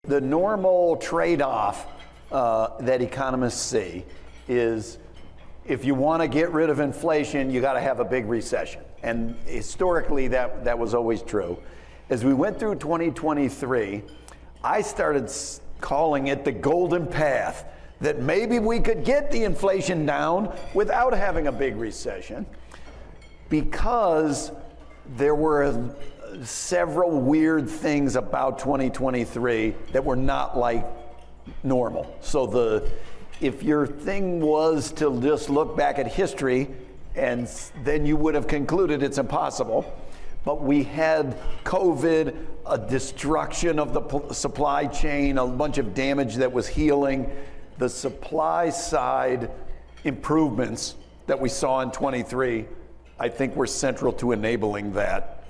The normal trade-off that economists see is if you want to get rid of inflation, you got to have a big recession. And historically, that was always true. As we went through 2023, I started calling it the golden path, that maybe we could get the inflation down without having a big recession, because there were several weird things about 2023 that were not like normal. So if your thing was to just look back at history, and then you would have concluded it's impossible. But we had COVID, a destruction of the supply chain, a bunch of damage that was healing. The supply side improvements that we saw in 23, I think were central to enabling that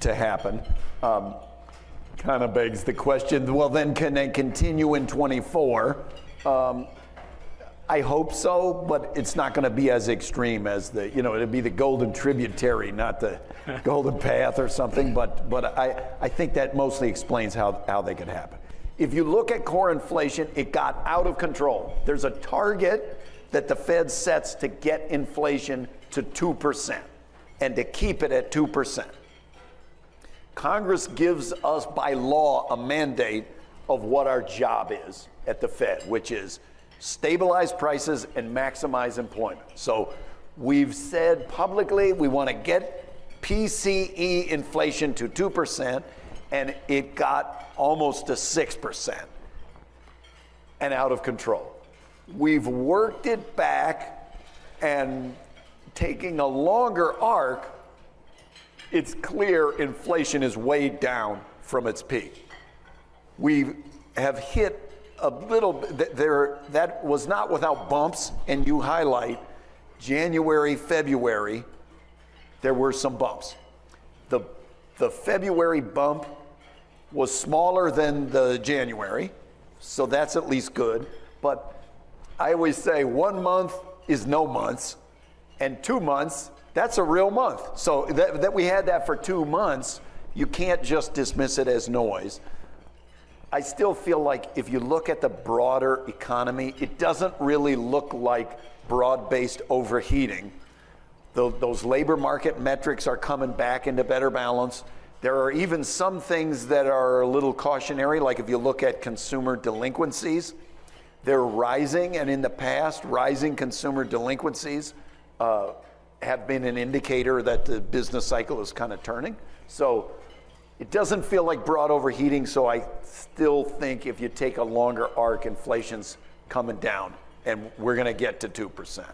to happen. Kind of begs the question, well, then can they continue in 24? I hope so, but it's not going to be as extreme as it'd be the golden tributary, not the golden path or something, but I think that mostly explains how they could happen. If you look at core inflation, it got out of control. There's a target that the Fed sets to get inflation to 2% and to keep it at 2%. Congress gives us by law a mandate of what our job is at the Fed, which is stabilize prices and maximize employment. So we've said publicly we want to get PCE inflation to 2%, and it got almost to 6% and out of control. We've worked it back, and taking a longer arc, it's clear inflation is way down from its peak. We have hit a little bit there. That was not without bumps, and you highlight January, February, there were some bumps. The February bump was smaller than the January, so that's at least good. But I always say 1 month is no months, and 2 months, that's a real month. So that we had that for 2 months, you can't just dismiss it as noise. I still feel like if you look at the broader economy, it doesn't really look like broad-based overheating. Those labor market metrics are coming back into better balance. There are even some things that are a little cautionary, like if you look at consumer delinquencies, they're rising, and in the past, rising consumer delinquencies have been an indicator that the business cycle is kind of turning. So it doesn't feel like broad overheating, so I still think if you take a longer arc, inflation's coming down, and we're going to get to 2%.